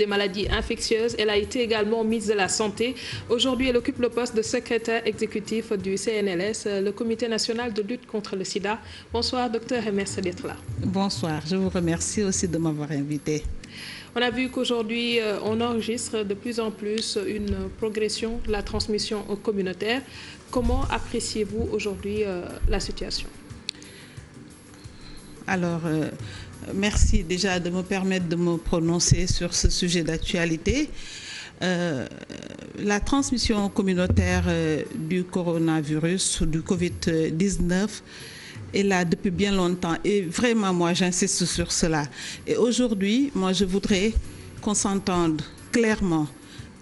des maladies infectieuses. Elle a été également ministre de la Santé. Aujourd'hui, elle occupe le poste de secrétaire exécutif du CNLS, le Comité national de lutte contre le sida. Bonsoir, docteur, et merci d'être là. Bonsoir, je vous remercie aussi de m'avoir invité. On a vu qu'aujourd'hui, on enregistre de plus en plus une progression de la transmission communautaire. Comment appréciez-vous aujourd'hui la situation? Alors, merci déjà de me permettre de me prononcer sur ce sujet d'actualité. La transmission communautaire du coronavirus, du Covid-19, est là depuis bien longtemps. Et vraiment, moi, j'insiste sur cela. Et aujourd'hui, moi, je voudrais qu'on s'entende clairement.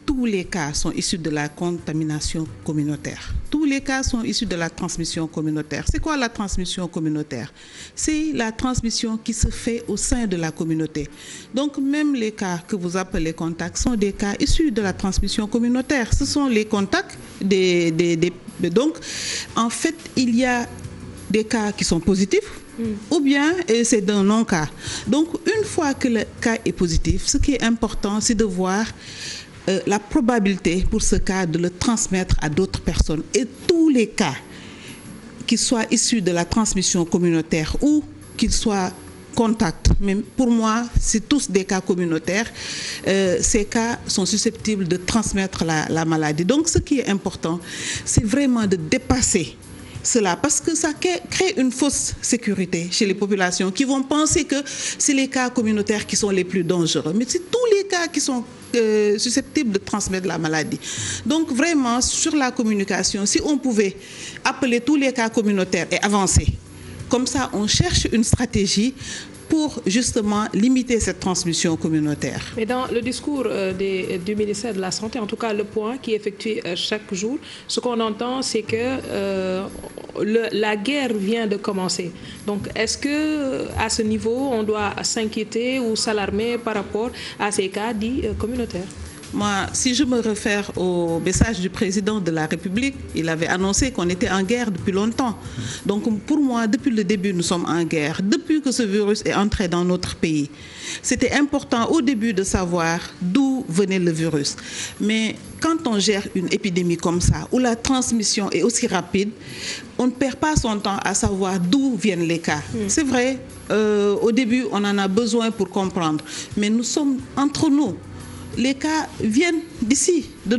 Tous les cas sont issus de la contamination communautaire. Tous les cas sont issus de la transmission communautaire. C'est quoi la transmission communautaire? C'est la transmission qui se fait au sein de la communauté. Donc, même les cas que vous appelez contacts sont des cas issus de la transmission communautaire. Ce sont les contacts Donc, en fait, il y a des cas qui sont positifs, ou bien c'est d'un non-cas. Donc, une fois que le cas est positif, ce qui est important, c'est de voir la probabilité pour ce cas de le transmettre à d'autres personnes. Et tous les cas, qu'ils soient issus de la transmission communautaire ou qu'ils soient contacts, mais pour moi, c'est tous des cas communautaires, ces cas sont susceptibles de transmettre la maladie. Donc, ce qui est important, c'est vraiment de dépasser cela, parce que ça crée une fausse sécurité chez les populations qui vont penser que c'est les cas communautaires qui sont les plus dangereux. Mais c'est tous les cas qui sont susceptibles de transmettre la maladie. Donc vraiment, sur la communication, si on pouvait appeler tous les cas communautaires et avancer, comme ça on cherche une stratégie pour justement limiter cette transmission communautaire. Mais dans le discours du ministère de la Santé, en tout cas le point qui est effectué chaque jour, ce qu'on entend, c'est que la guerre vient de commencer. Donc est-ce qu'à ce niveau, on doit s'inquiéter ou s'alarmer par rapport à ces cas dits communautaires? Moi, si je me réfère au message du président de la République, il avait annoncé qu'on était en guerre depuis longtemps. Donc pour moi, depuis le début, nous sommes en guerre. Depuis que ce virus est entré dans notre pays, c'était important au début de savoir d'où venait le virus. Mais quand on gère une épidémie comme ça, où la transmission est aussi rapide, on ne perd pas son temps à savoir d'où viennent les cas. C'est vrai, au début, on en a besoin pour comprendre. Mais nous sommes entre nous. Les cas viennent d'ici, de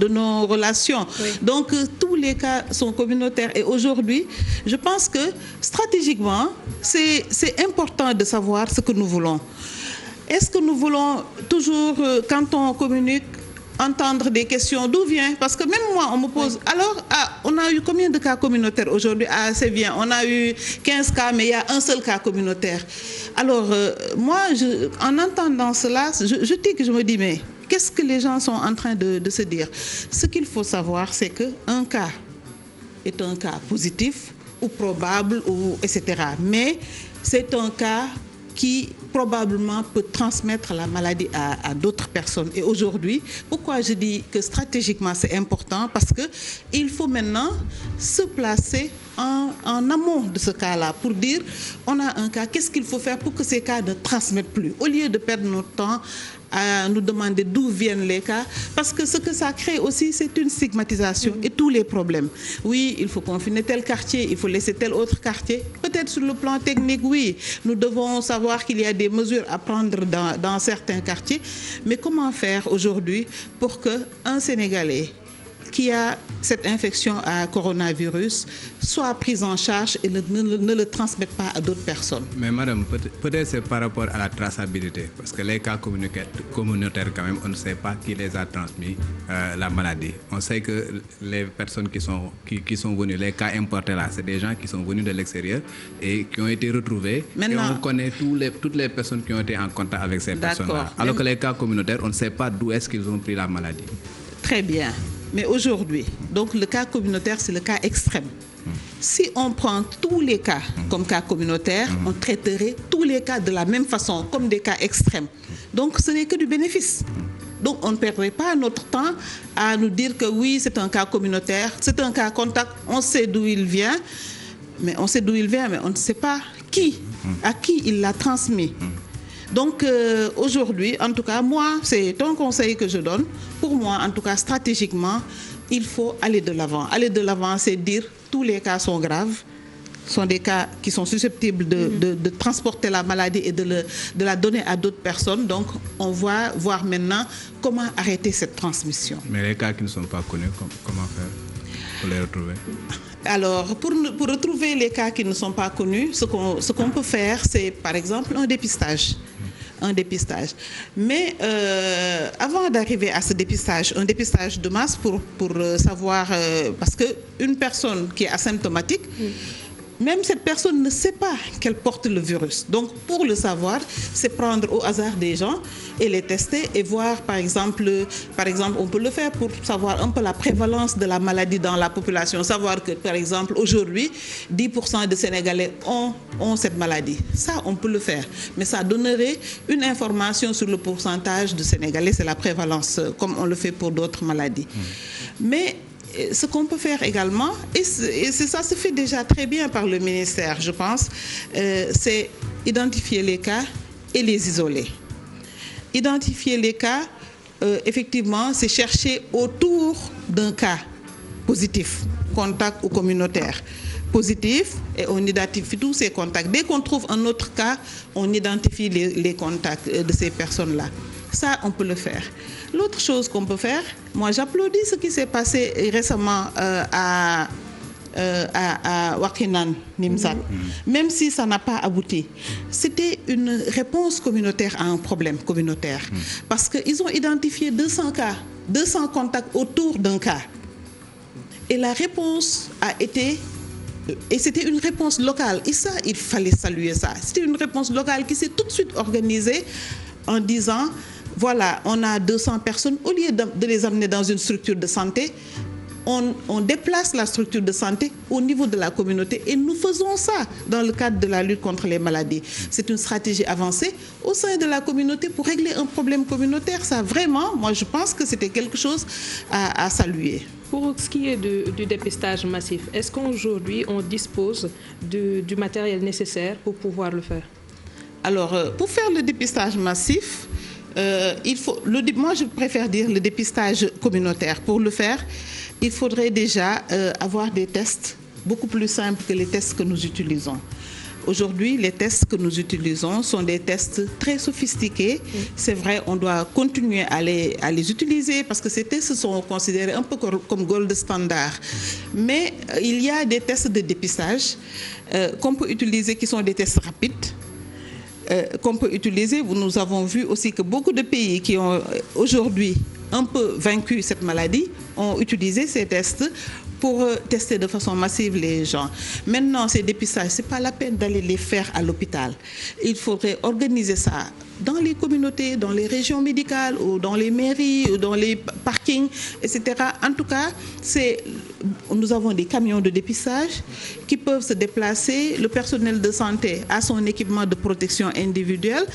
nos relations. Oui. Donc, tous les cas sont communautaires. Et aujourd'hui, je pense que stratégiquement, c'est important de savoir ce que nous voulons. Est-ce que nous voulons toujours, quand on communique, entendre des questions d'où vient? Parce que même moi, on me pose, alors, on a eu combien de cas communautaires aujourd'hui? C'est bien, on a eu 15 cas, mais il y a un seul cas communautaire. Alors, moi, en entendant cela, je tique, je me dis, mais qu'est-ce que les gens sont en train de se dire? Ce qu'il faut savoir, c'est qu'un cas est un cas positif ou probable, etc. Mais c'est un cas qui probablement peut transmettre la maladie à d'autres personnes. Et aujourd'hui, pourquoi je dis que stratégiquement c'est important? Parce qu'il faut maintenant se placer en amont de ce cas-là pour dire, on a un cas, qu'est-ce qu'il faut faire pour que ces cas ne transmettent plus? Au lieu de perdre notre temps à nous demander d'où viennent les cas, parce que ce que ça crée aussi, c'est une stigmatisation et tous les problèmes. Oui, il faut confiner tel quartier, il faut laisser tel autre quartier. Peut-être sur le plan technique, oui, nous devons savoir qu'il y a des mesures à prendre dans certains quartiers, mais comment faire aujourd'hui pour qu'un Sénégalais qui a cette infection à coronavirus soit prise en charge et ne le transmette pas à d'autres personnes. Mais madame, peut-être c'est par rapport à la traçabilité, parce que les cas communautaires quand même, on ne sait pas qui les a transmis la maladie. On sait que les personnes qui sont venues, les cas importés là, c'est des gens qui sont venus de l'extérieur et qui ont été retrouvés. Maintenant, et on connaît toutes les personnes qui ont été en contact avec ces personnes-là. Alors que les cas communautaires, on ne sait pas d'où est-ce qu'ils ont pris la maladie. Très bien. Mais aujourd'hui, donc le cas communautaire, c'est le cas extrême. Si on prend tous les cas comme cas communautaires, on traiterait tous les cas de la même façon, comme des cas extrêmes. Donc ce n'est que du bénéfice. Donc on ne perdrait pas notre temps à nous dire que oui, c'est un cas communautaire, c'est un cas contact, on sait d'où il vient, mais on ne sait pas à qui il l'a transmis. Donc aujourd'hui, en tout cas, moi, c'est un conseil que je donne. Pour moi, en tout cas, stratégiquement, il faut aller de l'avant. Aller de l'avant, c'est dire tous les cas sont graves, sont des cas qui sont susceptibles de transporter la maladie et de la donner à d'autres personnes. Donc, on va voir maintenant comment arrêter cette transmission. Mais les cas qui ne sont pas connus, comment faire pour les retrouver? Alors, pour retrouver les cas qui ne sont pas connus, ce qu'on peut faire, c'est par exemple un dépistage. Mais avant d'arriver à ce dépistage, un dépistage de masse pour savoir, parce qu'une personne qui est asymptomatique, même cette personne ne sait pas qu'elle porte le virus. Donc, pour le savoir, c'est prendre au hasard des gens et les tester et voir, par exemple, on peut le faire pour savoir un peu la prévalence de la maladie dans la population. Savoir que, par exemple, aujourd'hui, 10% de Sénégalais ont cette maladie. Ça, on peut le faire. Mais ça donnerait une information sur le pourcentage de Sénégalais, c'est la prévalence, comme on le fait pour d'autres maladies. Mais ce qu'on peut faire également, et ça se fait déjà très bien par le ministère, je pense, c'est identifier les cas et les isoler. Identifier les cas, effectivement, c'est chercher autour d'un cas positif, contact ou communautaire. Positif, et on identifie tous ces contacts. Dès qu'on trouve un autre cas, on identifie les contacts de ces personnes-là. Ça, on peut le faire. L'autre chose qu'on peut faire, moi j'applaudis ce qui s'est passé récemment à Wakinan, Nimzat, même si ça n'a pas abouti. C'était une réponse communautaire à un problème communautaire. Parce qu'ils ont identifié 200 cas, 200 contacts autour d'un cas. Et la réponse a été... Et c'était une réponse locale. Et ça, il fallait saluer ça. C'était une réponse locale qui s'est tout de suite organisée en disant... Voilà, on a 200 personnes. Au lieu de les amener dans une structure de santé, on déplace la structure de santé au niveau de la communauté et nous faisons ça dans le cadre de la lutte contre les maladies. C'est une stratégie avancée au sein de la communauté pour régler un problème communautaire. Ça, vraiment, moi, je pense que c'était quelque chose à saluer. Pour ce qui est du dépistage massif, est-ce qu'aujourd'hui, on dispose du matériel nécessaire pour pouvoir le faire? Alors, pour faire le dépistage massif, moi je préfère dire le dépistage communautaire. Pour le faire, il faudrait déjà avoir des tests beaucoup plus simples que les tests que nous utilisons. Aujourd'hui, les tests que nous utilisons sont des tests très sophistiqués. C'est vrai, on doit continuer à les utiliser parce que ces tests sont considérés un peu comme gold standard. Mais il y a des tests de dépistage qu'on peut utiliser qui sont des tests rapides. Qu'on peut utiliser. Nous avons vu aussi que beaucoup de pays qui ont aujourd'hui un peu vaincu cette maladie ont utilisé ces tests pour tester de façon massive les gens. Maintenant, ces dépistages, ce n'est pas la peine d'aller les faire à l'hôpital. Il faudrait organiser ça dans les communautés, dans les régions médicales, ou dans les mairies, ou dans les parkings, etc. En tout cas, nous avons des camions de dépistage qui peuvent se déplacer. Le personnel de santé a son équipement de protection individuelle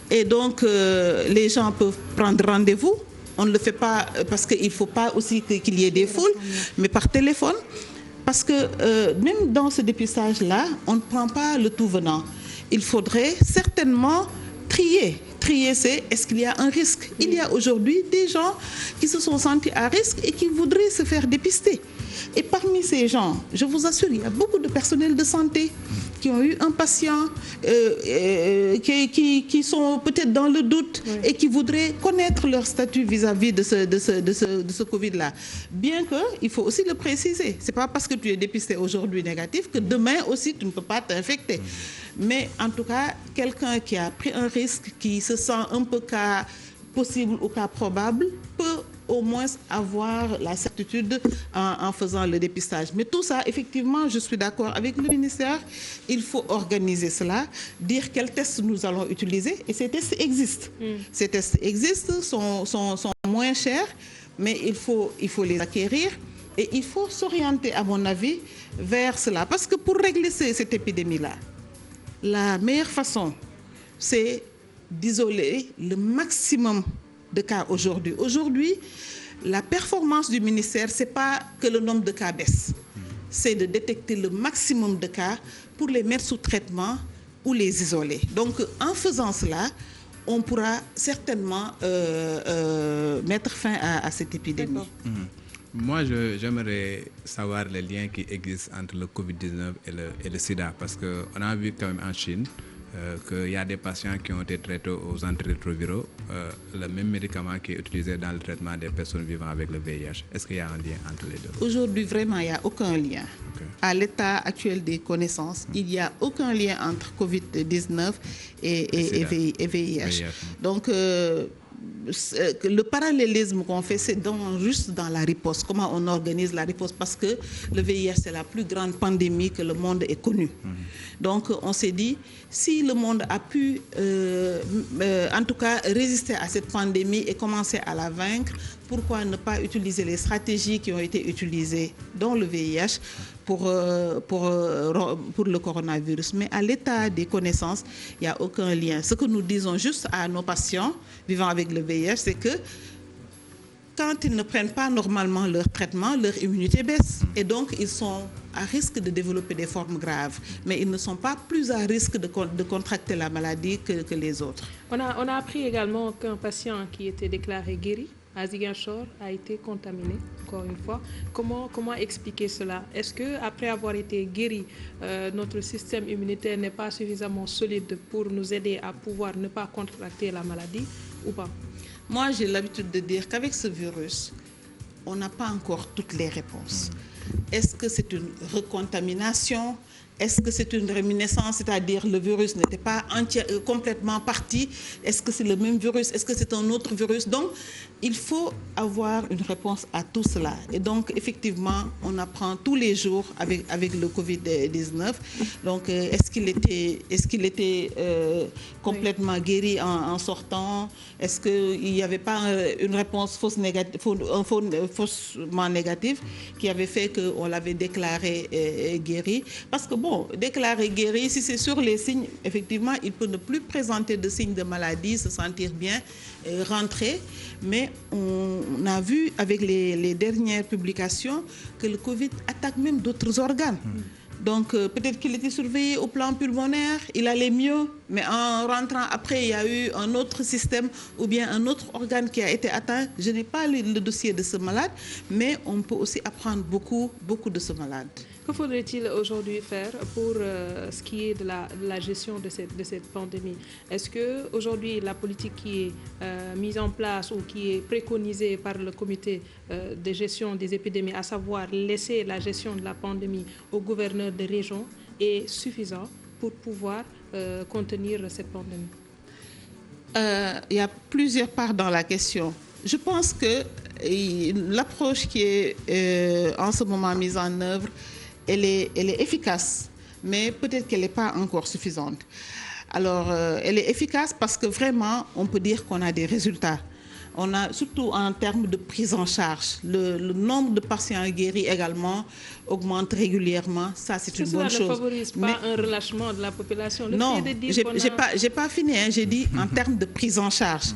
et donc les gens peuvent prendre rendez-vous. On ne le fait pas parce qu'il ne faut pas aussi qu'il y ait des foules, mais par téléphone. Parce que même dans ce dépistage-là, on ne prend pas le tout venant. Il faudrait certainement trier. Trier, c'est est-ce qu'il y a un risque? Il y a aujourd'hui des gens qui se sont sentis à risque et qui voudraient se faire dépister. Et parmi ces gens, je vous assure, il y a beaucoup de personnel de santé qui ont eu un patient, qui sont peut-être dans le doute et qui voudraient connaître leur statut vis-à-vis de ce Covid-là. Bien qu'il faut aussi le préciser. Ce n'est pas parce que tu es dépisté aujourd'hui négatif que demain aussi tu ne peux pas t'infecter. Mais en tout cas, quelqu'un qui a pris un risque, qui se sent un peu cas possible ou cas probable, peut au moins avoir la certitude en faisant le dépistage. Mais tout ça, effectivement, je suis d'accord avec le ministère. Il faut organiser cela, dire quels tests nous allons utiliser. Et ces tests existent. Ces tests existent, sont moins chers, mais il faut les acquérir. Et il faut s'orienter, à mon avis, vers cela. Parce que pour régler cette épidémie-là, la meilleure façon, c'est d'isoler le maximum de cas aujourd'hui. Aujourd'hui, la performance du ministère, ce n'est pas que le nombre de cas baisse. C'est de détecter le maximum de cas pour les mettre sous traitement ou les isoler. Donc, en faisant cela, on pourra certainement mettre fin à cette épidémie. Moi, j'aimerais savoir les liens qui existent entre le Covid-19 et le sida, parce qu'on a vu quand même en Chine qu'il y a des patients qui ont été traités aux antirétroviraux, le même médicament qui est utilisé dans le traitement des personnes vivant avec le VIH. Est-ce qu'il y a un lien entre les deux? Aujourd'hui, vraiment, il n'y a aucun lien. Okay. À l'état actuel des connaissances, il n'y a aucun lien entre Covid-19 et VIH. Donc, le parallélisme qu'on fait, c'est juste dans la riposte, comment on organise la riposte, parce que le VIH, c'est la plus grande pandémie que le monde ait connue. Donc, on s'est dit, si le monde a pu, en tout cas, résister à cette pandémie et commencer à la vaincre, pourquoi ne pas utiliser les stratégies qui ont été utilisées dans le VIH pour le coronavirus? Mais à l'état des connaissances, il n'y a aucun lien. Ce que nous disons juste à nos patients vivant avec le VIH, c'est que quand ils ne prennent pas normalement leur traitement, leur immunité baisse. Et donc, ils sont à risque de développer des formes graves. Mais ils ne sont pas plus à risque de contracter la maladie que les autres. On a appris également qu'un patient qui était déclaré guéri à Ziguinchor a été contaminé, encore une fois. Comment expliquer cela? Est-ce qu'après avoir été guéri, notre système immunitaire n'est pas suffisamment solide pour nous aider à pouvoir ne pas contracter la maladie ou pas? Moi, j'ai l'habitude de dire qu'avec ce virus, on n'a pas encore toutes les réponses. Est-ce que c'est une recontamination? Est-ce que c'est une réminiscence, c'est-à-dire le virus n'était pas complètement parti? Est-ce que c'est le même virus? Est-ce que c'est un autre virus? Donc, il faut avoir une réponse à tout cela. Et donc, effectivement, on apprend tous les jours avec le Covid-19. Donc, est-ce qu'il était complètement guéri en sortant? Est-ce qu'il n'y avait pas une réponse faussement négative qui avait fait qu'on l'avait déclaré guéri? Parce que bon, déclaré guéri, si c'est sur les signes, effectivement, il peut ne plus présenter de signes de maladie, se sentir bien, rentrer. Mais on a vu avec les dernières publications que le Covid attaque même d'autres organes. Donc peut-être qu'il était surveillé au plan pulmonaire, il allait mieux, mais en rentrant après, il y a eu un autre système ou bien un autre organe qui a été atteint. Je n'ai pas le dossier de ce malade, mais on peut aussi apprendre beaucoup de ce malade. Que faudrait-il aujourd'hui faire pour ce qui est de la gestion de cette pandémie? Est-ce qu'aujourd'hui, la politique qui est mise en place ou qui est préconisée par le comité de gestion des épidémies, à savoir laisser la gestion de la pandémie au gouverneur de région, est suffisant pour pouvoir contenir cette pandémie? Il y a plusieurs parts dans la question. Je pense que l'approche qui est en ce moment mise en œuvre, elle est efficace, mais peut-être qu'elle n'est pas encore suffisante. Alors, elle est efficace parce que vraiment, on peut dire qu'on a des résultats. On a, surtout en termes de prise en charge, le nombre de patients guéris également augmente régulièrement. Ça, c'est une bonne chose. Ça ne favorise pas un relâchement de la population? Non, j'ai pas fini. J'ai dit en termes de prise en charge.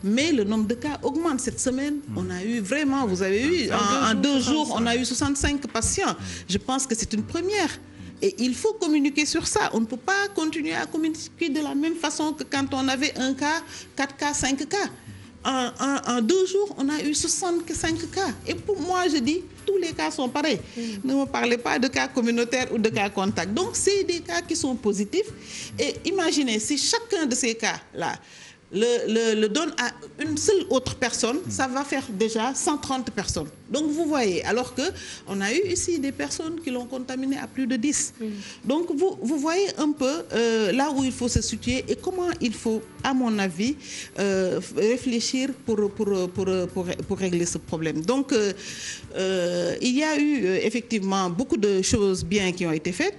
Mais le nombre de cas augmente. Cette semaine, on a eu vraiment, vous avez eu, en 2 jours, on a eu 65 patients. Je pense que c'est une première. Et il faut communiquer sur ça. On ne peut pas continuer à communiquer de la même façon que quand on avait 1 cas, 4 cas, 5 cas. En 2 jours, on a eu 65 cas. Et pour moi, je dis, tous les cas sont pareils. Ne me parlez pas de cas communautaires ou de cas contacts. Donc, c'est des cas qui sont positifs. Et imaginez, si chacun de ces cas-là le donne à une seule autre personne, ça va faire déjà 130 personnes. Donc, vous voyez, alors qu'on a eu ici des personnes qui l'ont contaminé à plus de 10. Donc, vous voyez un peu là où il faut se situer et comment il faut, à mon avis, réfléchir pour régler ce problème. Donc, il y a eu effectivement beaucoup de choses bien qui ont été faites.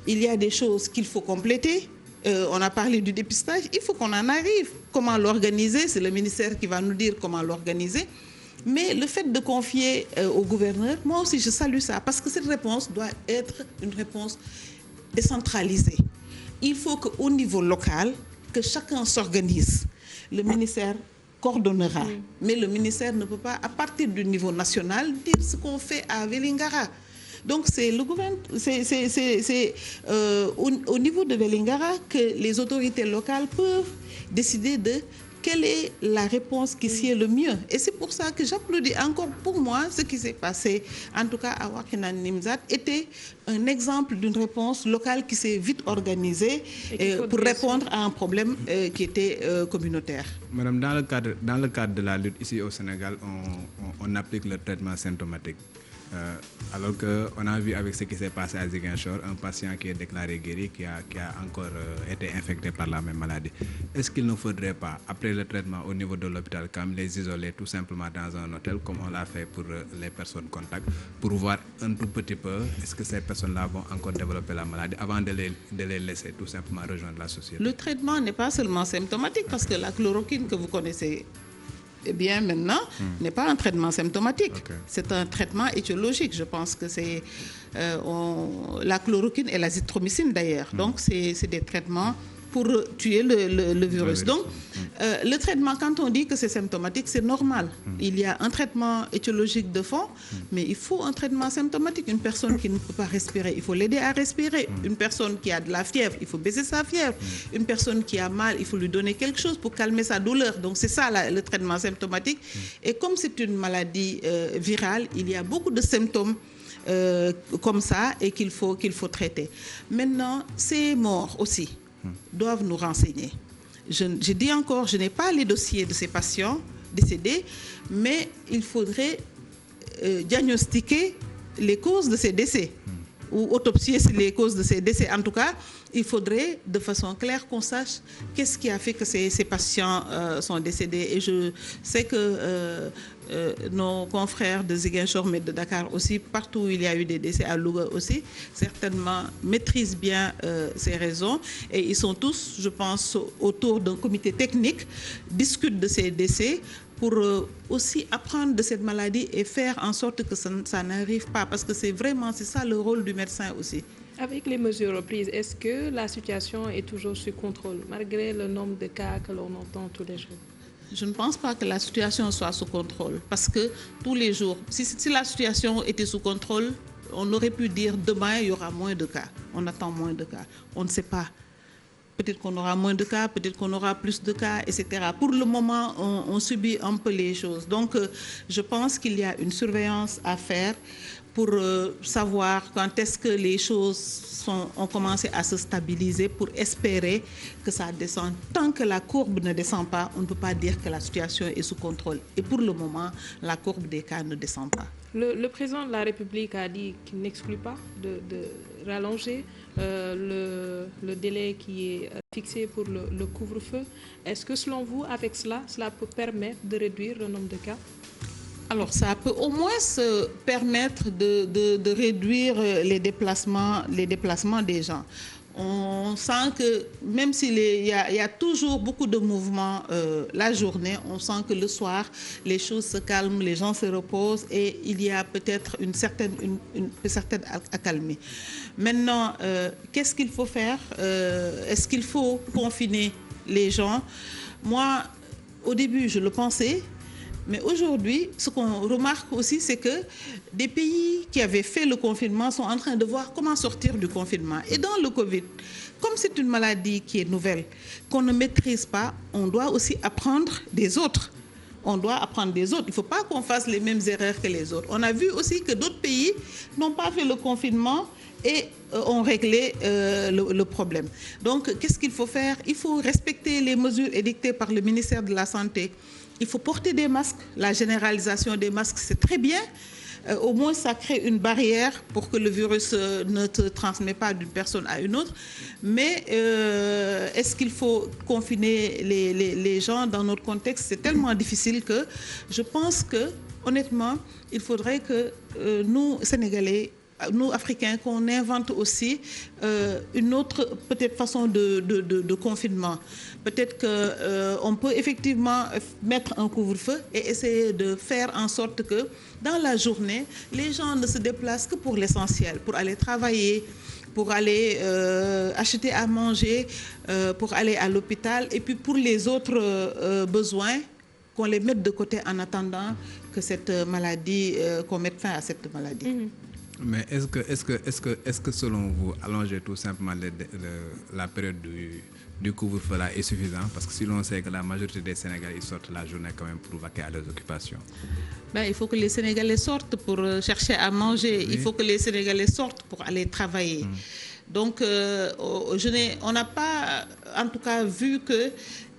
Il y a des choses qu'il faut compléter. On a parlé du dépistage, il faut qu'on en arrive. Comment l'organiser? C'est le ministère qui va nous dire comment l'organiser. Mais le fait de confier au gouverneur, moi aussi je salue ça, parce que cette réponse doit être une réponse décentralisée. Il faut qu'au niveau local, que chacun s'organise. Le ministère coordonnera, mais le ministère ne peut pas, à partir du niveau national, dire ce qu'on fait à Vélingara. Donc, c'est le gouvernement, c'est au niveau de Vélingara que les autorités locales peuvent décider de quelle est la réponse qui sied le mieux. Et c'est pour ça que j'applaudis encore. Pour moi, ce qui s'est passé, en tout cas à Wakhinane Nimzatt, était un exemple d'une réponse locale qui s'est vite organisée pour répondre à un problème qui était communautaire. Madame, dans le cadre de la lutte ici au Sénégal, on applique le traitement symptomatique. Alors qu'on a vu avec ce qui s'est passé à Ziguinchor, un patient qui est déclaré guéri, qui a encore été infecté par la même maladie. Est-ce qu'il ne faudrait pas, après le traitement au niveau de l'hôpital, comme les isoler tout simplement dans un hôtel, comme on l'a fait pour les personnes contacts, pour voir un tout petit peu, est-ce que ces personnes-là vont encore développer la maladie avant de les laisser tout simplement rejoindre la société? Le traitement n'est pas seulement symptomatique, parce que la chloroquine que vous connaissez bien maintenant n'est pas un traitement symptomatique. C'est un traitement étiologique. Je pense que c'est la chloroquine et l'azithromycine d'ailleurs. Donc c'est des traitements pour tuer le virus. Donc le traitement, quand on dit que c'est symptomatique, c'est normal. Il y a un traitement étiologique de fond, mais il faut un traitement symptomatique. Une personne qui ne peut pas respirer, il faut l'aider à respirer. Une personne qui a de la fièvre, il faut baisser sa fièvre. Une personne qui a mal, il faut lui donner quelque chose pour calmer sa douleur. Donc c'est ça le traitement symptomatique. Et comme c'est une maladie virale, il y a beaucoup de symptômes comme ça et qu'il faut traiter. Maintenant, ces morts aussi doivent nous renseigner. Je dis encore, je n'ai pas les dossiers de ces patients décédés, mais il faudrait diagnostiquer les causes de ces décès ou autopsier les causes de ces décès. En tout cas, il faudrait de façon claire qu'on sache qu'est-ce qui a fait que ces patients sont décédés. Et je sais que nos confrères de Ziguinchor, mais de Dakar aussi, partout où il y a eu des décès, à Louga aussi, certainement maîtrisent bien ces raisons. Et ils sont tous, je pense, autour d'un comité technique, discutent de ces décès pour aussi apprendre de cette maladie et faire en sorte que ça n'arrive pas. Parce que c'est ça le rôle du médecin aussi. Avec les mesures prises, est-ce que la situation est toujours sous contrôle, malgré le nombre de cas que l'on entend tous les jours? Je ne pense pas que la situation soit sous contrôle, parce que tous les jours, si la situation était sous contrôle, on aurait pu dire demain, il y aura moins de cas. On attend moins de cas. On ne sait pas. Peut-être qu'on aura moins de cas, peut-être qu'on aura plus de cas, etc. Pour le moment, on subit un peu les choses. Donc, je pense qu'il y a une surveillance à faire pour savoir quand est-ce que les choses ont commencé à se stabiliser, pour espérer que ça descende. Tant que la courbe ne descend pas, on ne peut pas dire que la situation est sous contrôle. Et pour le moment, la courbe des cas ne descend pas. Le président de la République a dit qu'il n'exclut pas de rallonger le délai qui est fixé pour le couvre-feu. Est-ce que selon vous, avec cela peut permettre de réduire le nombre de cas? Alors, ça peut au moins se permettre de réduire les déplacements des gens. On sent que même s'il y a toujours beaucoup de mouvements la journée, on sent que le soir, les choses se calment, les gens se reposent et il y a peut-être une certaine accalmie. Maintenant, qu'est-ce qu'il faut faire? Est-ce qu'il faut confiner les gens? Moi, au début, je le pensais. Mais aujourd'hui, ce qu'on remarque aussi, c'est que des pays qui avaient fait le confinement sont en train de voir comment sortir du confinement. Et dans le Covid, comme c'est une maladie qui est nouvelle, qu'on ne maîtrise pas, on doit aussi apprendre des autres. On doit apprendre des autres. Il ne faut pas qu'on fasse les mêmes erreurs que les autres. On a vu aussi que d'autres pays n'ont pas fait le confinement et ont réglé le problème. Donc, qu'est-ce qu'il faut faire? Il faut respecter les mesures édictées par le ministère de la Santé. Il faut porter des masques. La généralisation des masques, c'est très bien. Au moins, ça crée une barrière pour que le virus ne se transmette pas d'une personne à une autre. Mais est-ce qu'il faut confiner les gens dans notre contexte? C'est tellement difficile que je pense que, honnêtement, il faudrait que nous, Sénégalais, nous, Africains, qu'on invente aussi une autre peut-être façon de confinement. Peut-être qu'on peut effectivement mettre un couvre-feu et essayer de faire en sorte que dans la journée, les gens ne se déplacent que pour l'essentiel, pour aller travailler, pour aller acheter à manger, pour aller à l'hôpital et puis pour les autres besoins, qu'on les mette de côté en attendant que cette maladie, qu'on mette fin à cette maladie. Mm-hmm. Mais est-ce que selon vous, allonger tout simplement la période du couvre-feu là est suffisant? Parce que si l'on sait que la majorité des Sénégalais ils sortent la journée quand même pour vaquer à leurs occupations. Ben, il faut que les Sénégalais sortent pour chercher à manger. Oui. Il faut que les Sénégalais sortent pour aller travailler. Donc, on n'a pas, en tout cas, vu que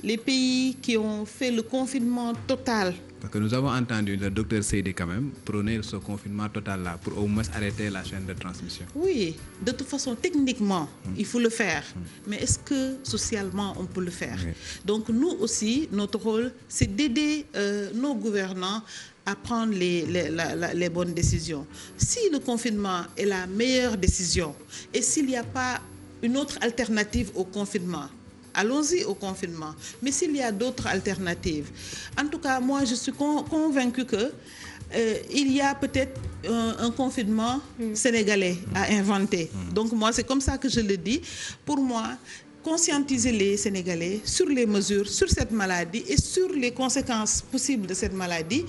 les pays qui ont fait le confinement total. Parce que nous avons entendu le docteur Seydi quand même prôner ce confinement total-là pour au moins arrêter la chaîne de transmission. Oui, de toute façon, techniquement, il faut le faire. Mais est-ce que socialement, on peut le faire? Oui. Donc, nous aussi, notre rôle, c'est d'aider nos gouvernants à prendre les bonnes décisions. Si le confinement est la meilleure décision et s'il n'y a pas une autre alternative au confinement, allons-y au confinement. Mais s'il y a d'autres alternatives, en tout cas, moi, je suis convaincue que il y a peut-être un confinement sénégalais à inventer. Donc, moi, c'est comme ça que je le dis. Pour moi, conscientiser les Sénégalais sur les mesures, sur cette maladie et sur les conséquences possibles de cette maladie,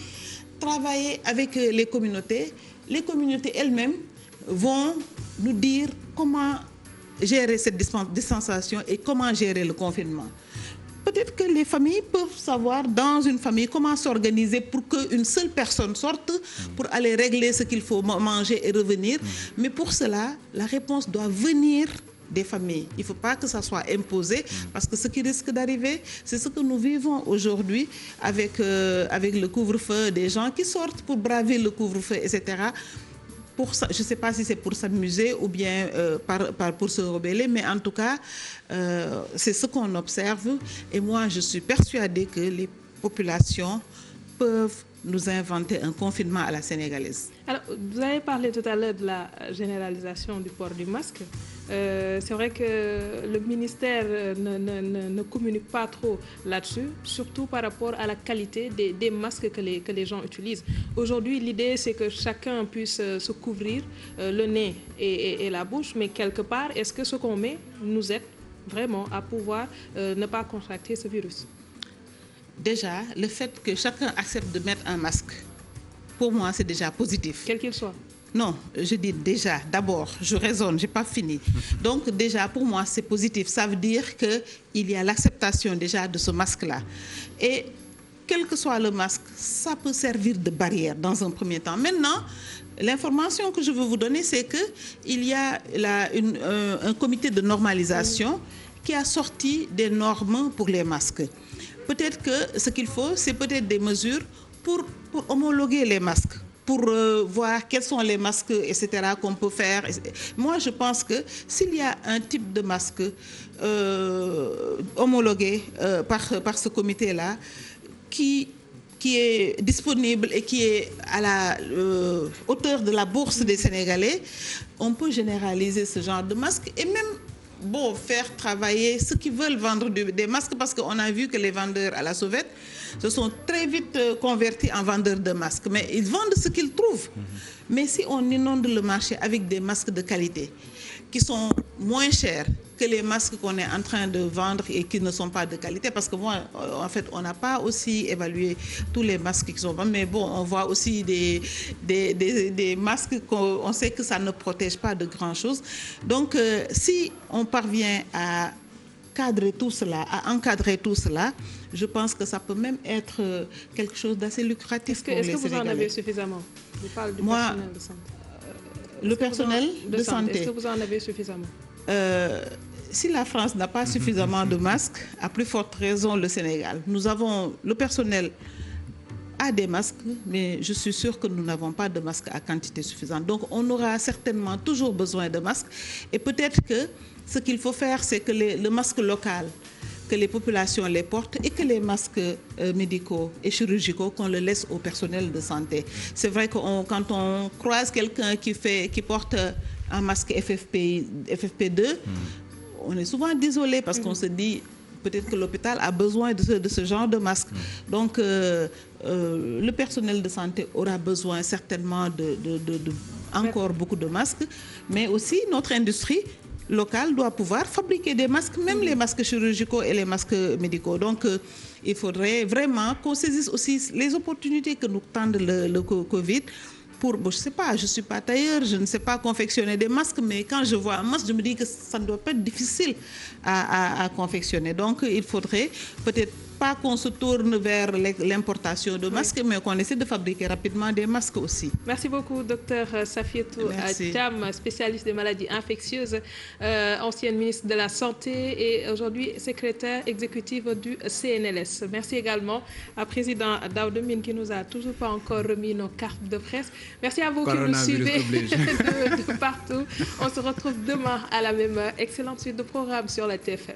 travailler avec les communautés elles-mêmes vont nous dire comment gérer cette distanciation et comment gérer le confinement. Peut-être que les familles peuvent savoir dans une famille comment s'organiser pour qu'une seule personne sorte pour aller régler ce qu'il faut manger et revenir. Mais pour cela, la réponse doit venir des familles. Il ne faut pas que ça soit imposé parce que ce qui risque d'arriver, c'est ce que nous vivons aujourd'hui avec le couvre-feu, des gens qui sortent pour braver le couvre-feu, etc. Je ne sais pas si c'est pour s'amuser ou bien pour se rebeller, mais en tout cas, c'est ce qu'on observe. Et moi, je suis persuadée que les populations peuvent nous inventer un confinement à la sénégalaise. Alors, vous avez parlé tout à l'heure de la généralisation du port du masque. C'est vrai que le ministère ne communique pas trop là-dessus, surtout par rapport à la qualité des masques que les gens utilisent. Aujourd'hui, l'idée, c'est que chacun puisse se couvrir le nez et la bouche, mais quelque part, est-ce que ce qu'on met nous aide vraiment à pouvoir ne pas contracter ce virus? Déjà, le fait que chacun accepte de mettre un masque, pour moi, c'est déjà positif. Quel qu'il soit. Non, je dis déjà, d'abord, je raisonne, je n'ai pas fini. Donc déjà, pour moi, c'est positif. Ça veut dire qu'il y a l'acceptation déjà de ce masque-là. Et quel que soit le masque, ça peut servir de barrière dans un premier temps. Maintenant, l'information que je veux vous donner, c'est qu'il y a un comité de normalisation qui a sorti des normes pour les masques. Peut-être que ce qu'il faut, c'est peut-être des mesures pour homologuer les masques, pour voir quels sont les masques, etc., qu'on peut faire. Moi, je pense que s'il y a un type de masque homologué par ce comité-là, qui est disponible et qui est à la hauteur de la bourse des Sénégalais, on peut généraliser ce genre de masque et même faire travailler ceux qui veulent vendre des masques, parce qu'on a vu que les vendeurs à la sauvette se sont très vite convertis en vendeurs de masques. Mais ils vendent ce qu'ils trouvent. Mais si on inonde le marché avec des masques de qualité qui sont moins chers que les masques qu'on est en train de vendre et qui ne sont pas de qualité, parce que moi, en fait, on n'a pas aussi évalué tous les masques qui sont vendus, mais bon, on voit aussi des masques qu'on sait que ça ne protège pas de grand-chose. Donc, si on parvient à cadrer tout cela, à encadrer tout cela, je pense que ça peut même être quelque chose d'assez lucratif pour les Sénégalais. Est-ce que vous en avez suffisamment? Je parle du personnel de santé. Le personnel de santé. Est-ce que vous en avez suffisamment? Si la France n'a pas suffisamment de masques, à plus forte raison le Sénégal. Le personnel a des masques, mais je suis sûre que nous n'avons pas de masques à quantité suffisante. Donc on aura certainement toujours besoin de masques. Et peut-être que ce qu'il faut faire, c'est que le masque local, que les populations les portent, et que les masques médicaux et chirurgicaux, qu'on le laisse au personnel de santé. C'est vrai que quand on croise quelqu'un qui porte un masque FFP2, on est souvent désolé parce qu'on se dit peut-être que l'hôpital a besoin de ce genre de masque. Donc le personnel de santé aura besoin certainement encore beaucoup de masques, mais aussi notre industrie locale doit pouvoir fabriquer des masques, même les masques chirurgicaux et les masques médicaux. Donc, il faudrait vraiment qu'on saisisse aussi les opportunités que nous tendent le Covid pour, je sais pas, je suis pas tailleur, je ne sais pas confectionner des masques, mais quand je vois un masque, je me dis que ça ne doit pas être difficile à confectionner. Donc, il faudrait peut-être pas qu'on se tourne vers l'importation de masques, mais qu'on essaie de fabriquer rapidement des masques aussi. Merci beaucoup, docteur Safiatou Thiam, spécialiste des maladies infectieuses, ancienne ministre de la Santé et aujourd'hui secrétaire exécutive du CNLS. Merci également à président Daouda Mine qui nous a toujours pas encore remis nos cartes de presse. Merci à vous qui nous suivez de partout. On se retrouve demain à la même heure. Excellente suite de programme sur la TFM.